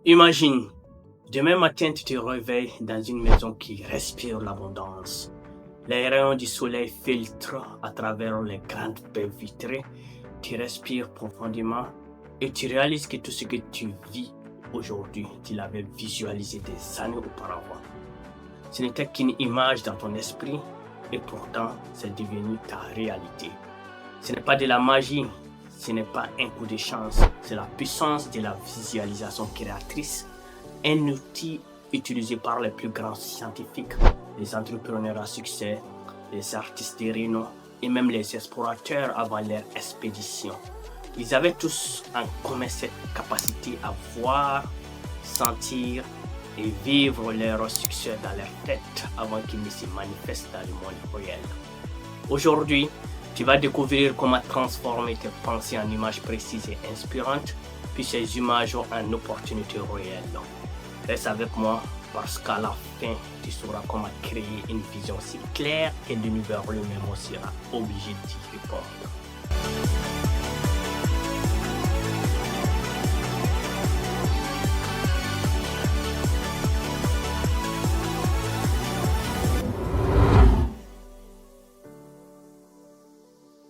Imagine, demain matin tu te réveilles dans une maison qui respire l'abondance. Les rayons du soleil filtrent à travers les grandes baies vitrées. Tu respires profondément et tu réalises que tout ce que tu vis aujourd'hui, tu l'avais visualisé des années auparavant. Ce n'était qu'une image dans ton esprit et pourtant c'est devenu ta réalité. Ce n'est pas de la magie, ce n'est pas un coup de chance, c'est la puissance de la visualisation créatrice, un outil utilisé par les plus grands scientifiques, les entrepreneurs à succès, les artistes de renom et même les explorateurs avant leur expédition. Ils avaient tous en commun cette capacité à voir, sentir et vivre leur succès dans leur tête avant qu'ils ne se manifestent dans le monde réel. Aujourd'hui, tu vas découvrir comment transformer tes pensées en images précises et inspirantes, puis ces images en opportunités réelles. Reste avec moi parce qu'à la fin, tu sauras comment créer une vision si claire que l'univers lui-même sera obligé d'y répondre.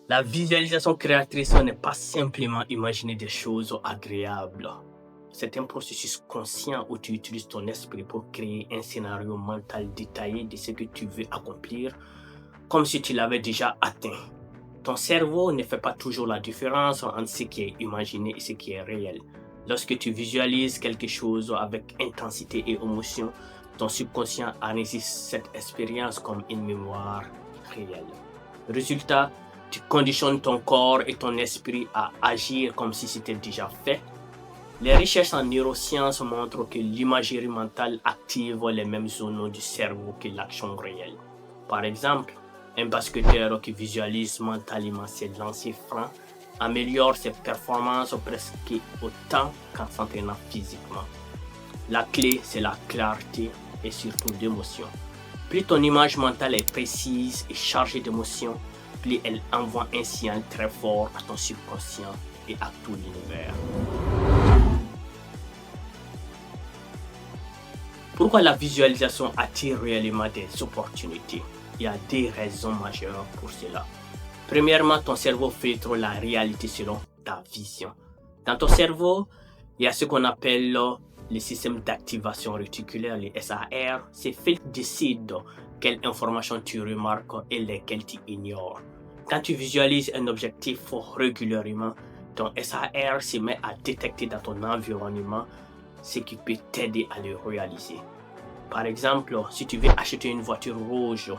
La visualisation créatrice n'est pas simplement imaginer des choses agréables. C'est un processus conscient où tu utilises ton esprit pour créer un scénario mental détaillé de ce que tu veux accomplir, comme si tu l'avais déjà atteint. Ton cerveau ne fait pas toujours la différence entre ce qui est imaginé et ce qui est réel. Lorsque tu visualises quelque chose avec intensité et émotion, ton subconscient enregistre cette expérience comme une mémoire réelle. Résultat, tu conditionnes ton corps et ton esprit à agir comme si c'était déjà fait. Les recherches en neurosciences montrent que l'imagerie mentale active les mêmes zones du cerveau que l'action réelle. Par exemple, un basketteur qui visualise mentalement ses lancers francs améliore ses performances presque autant qu'en s'entraînant physiquement. La clé, c'est la clarté et surtout d'émotion. Plus ton image mentale est précise et chargée d'émotions, plus elle envoie un signal très fort à ton subconscient et à tout l'univers. Pourquoi la visualisation attire réellement des opportunités? Il y a des raisons majeures pour cela. Premièrement, ton cerveau filtre la réalité selon ta vision. Dans ton cerveau, il y a ce qu'on appelle le système d'activation réticulaire, le SAR. Ces filtres décident quelles informations tu remarques et lesquelles tu ignores. Quand tu visualises un objectif régulièrement, ton SAR se met à détecter dans ton environnement ce qui peut t'aider à le réaliser. Par exemple, si tu veux acheter une voiture rouge,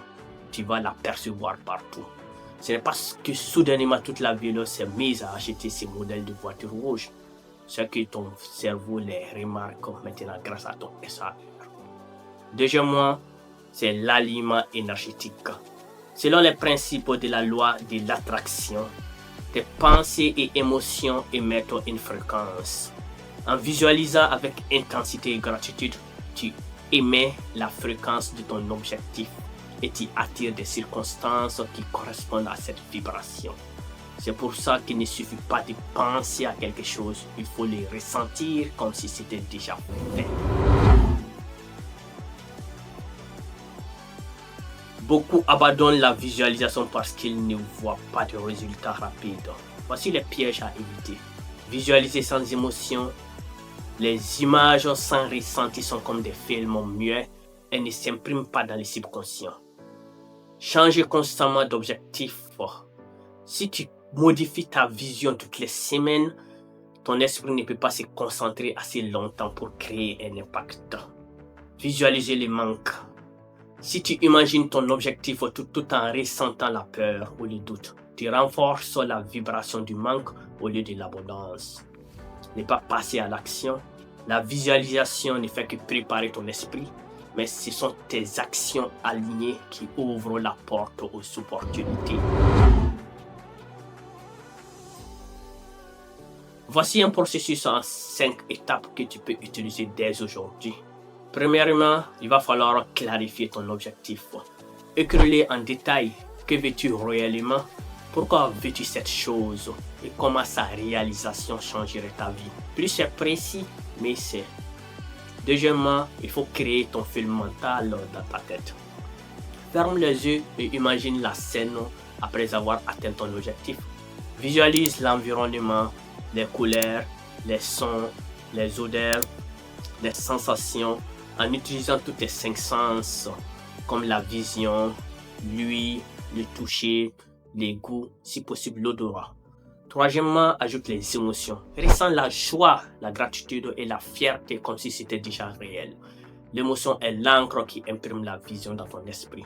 tu vas l'apercevoir partout. Ce n'est pas que soudainement toute la ville s'est mise à acheter ces modèles de voitures rouges. C'est que ton cerveau les remarque maintenant grâce à ton SAR. Deuxièmement, c'est l'aliment énergétique. Selon les principes de la loi de l'attraction, tes pensées et émotions émettent une fréquence. En visualisant avec intensité et gratitude, tu émets la fréquence de ton objectif et tu attires des circonstances qui correspondent à cette vibration. C'est pour ça qu'il ne suffit pas de penser à quelque chose, il faut le ressentir comme si c'était déjà fait. Beaucoup abandonnent la visualisation parce qu'ils ne voient pas de résultats rapides. Voici les pièges à éviter. Visualiser sans émotion. Les images sans ressenti sont comme des films muets et ne s'impriment pas dans le subconscient. Changer constamment d'objectif. Si tu modifies ta vision toutes les semaines, ton esprit ne peut pas se concentrer assez longtemps pour créer un impact. Visualiser les manques. Si tu imagines ton objectif tout en ressentant la peur ou le doute, tu renforces la vibration du manque au lieu de l'abondance. Ne pas passer à l'action. La visualisation ne fait que préparer ton esprit, mais ce sont tes actions alignées qui ouvrent la porte aux opportunités. Voici un processus en 5 étapes que tu peux utiliser dès aujourd'hui. Premièrement, il va falloir clarifier ton objectif. Écris-le en détail. Que veux-tu réellement? Pourquoi veux-tu cette chose? Et comment sa réalisation changerait ta vie? Plus c'est précis, mais c'est Deuxièmement, il faut créer ton film mental dans ta tête. Ferme les yeux et imagine la scène après avoir atteint ton objectif. Visualise l'environnement, les couleurs, les sons, les odeurs, les sensations en utilisant tous tes 5 sens comme la vision, l'ouïe, le toucher, les goûts, si possible l'odorat. Troisièmement, ajoute les émotions. Ressens la joie, la gratitude et la fierté comme si c'était déjà réel. L'émotion est l'encre qui imprime la vision dans ton esprit.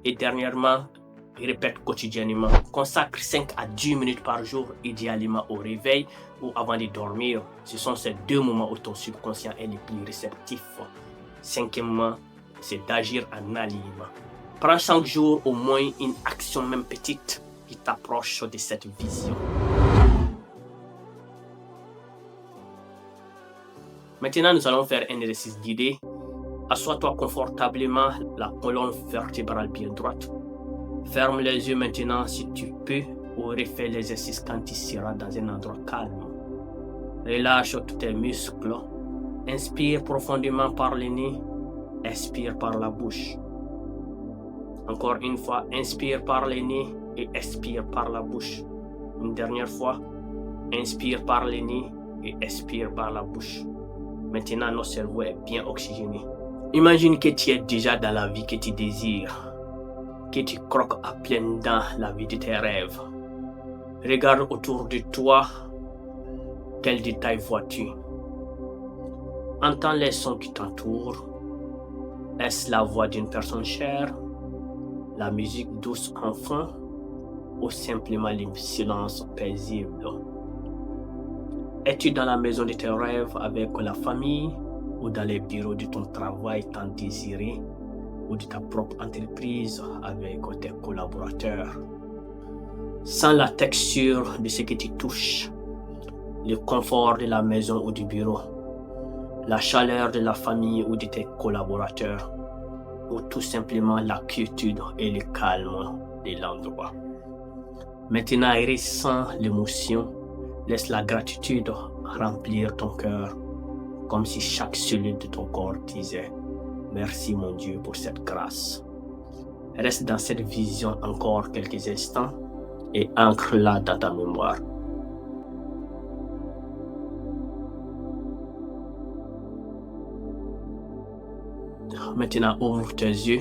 Et dernièrement, répète quotidiennement. Consacre 5 à 10 minutes par jour, idéalement au réveil ou avant de dormir. Ce sont ces 2 moments où ton subconscient est le plus réceptif. Cinquièmement, c'est d'agir en alignement. Prends chaque jour au moins une action, même petite, qui t'approche de cette vision. Maintenant, nous allons faire un exercice guidé. Assois-toi confortablement, la colonne vertébrale bien droite. Ferme les yeux maintenant si tu peux, ou refais l'exercice quand tu seras dans un endroit calme. Relâche tous tes muscles. Inspire profondément par le nez. Expire par la bouche. Encore une fois, inspire par le nez et expire par la bouche. Une dernière fois, inspire par le nez et expire par la bouche. Maintenant, notre cerveau est bien oxygéné. Imagine que tu es déjà dans la vie que tu désires, que tu croques à pleines dents la vie de tes rêves. Regarde autour de toi, quels détails vois-tu? Entends les sons qui t'entourent. Est-ce la voix d'une personne chère, la musique douce en fond, ou simplement le silence paisible? Es-tu dans la maison de tes rêves avec la famille, ou dans les bureaux de ton travail tant désiré, ou de ta propre entreprise avec tes collaborateurs? Sens la texture de ce que tu touches, le confort de la maison ou du bureau, la chaleur de la famille ou de tes collaborateurs, ou tout simplement la quiétude et le calme de l'endroit. Maintenant, ressens l'émotion, laisse la gratitude remplir ton cœur, comme si chaque cellule de ton corps disait « Merci mon Dieu pour cette grâce ». Reste dans cette vision encore quelques instants et ancre-la dans ta mémoire. Maintenant, ouvre tes yeux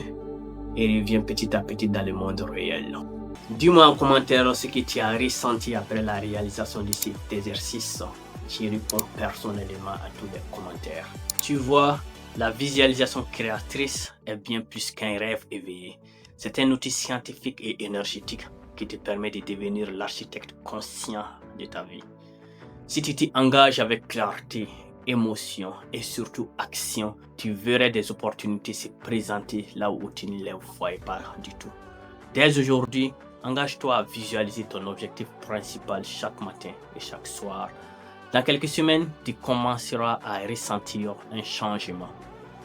et reviens petit à petit dans le monde réel. Dis-moi en commentaire ce que tu as ressenti après la réalisation de cet exercice. Je réponds personnellement à tous les commentaires. Tu vois, la visualisation créatrice est bien plus qu'un rêve éveillé. C'est un outil scientifique et énergétique qui te permet de devenir l'architecte conscient de ta vie. Si tu t'y engages avec clarté, émotion et surtout action, tu verrais des opportunités se présenter là où tu ne les voyais pas du tout. Dès aujourd'hui, engage-toi à visualiser ton objectif principal chaque matin et chaque soir. Dans quelques semaines, tu commenceras à ressentir un changement.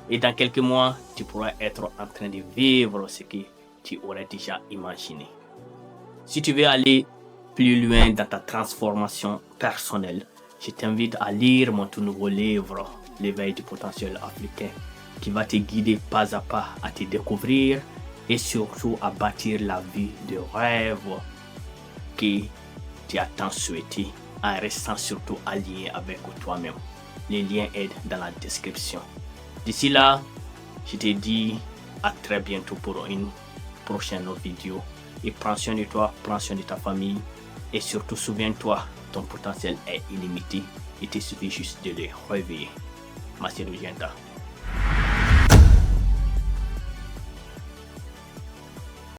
Et dans quelques mois, tu pourras être en train de vivre ce que tu aurais déjà imaginé. Si tu veux aller plus loin dans ta transformation personnelle, je t'invite à lire mon tout nouveau livre, L'éveil du potentiel africain, qui va te guider pas à pas à te découvrir et surtout à bâtir la vie de rêve que tu as tant souhaité en restant surtout aligné avec toi-même. Les liens aident dans la description. D'ici là, je te dis à très bientôt pour une prochaine vidéo. Et prends soin de toi, prends soin de ta famille. Et surtout, souviens-toi, ton potentiel est illimité. Il te suffit juste de le réveiller. Merci Rugenta.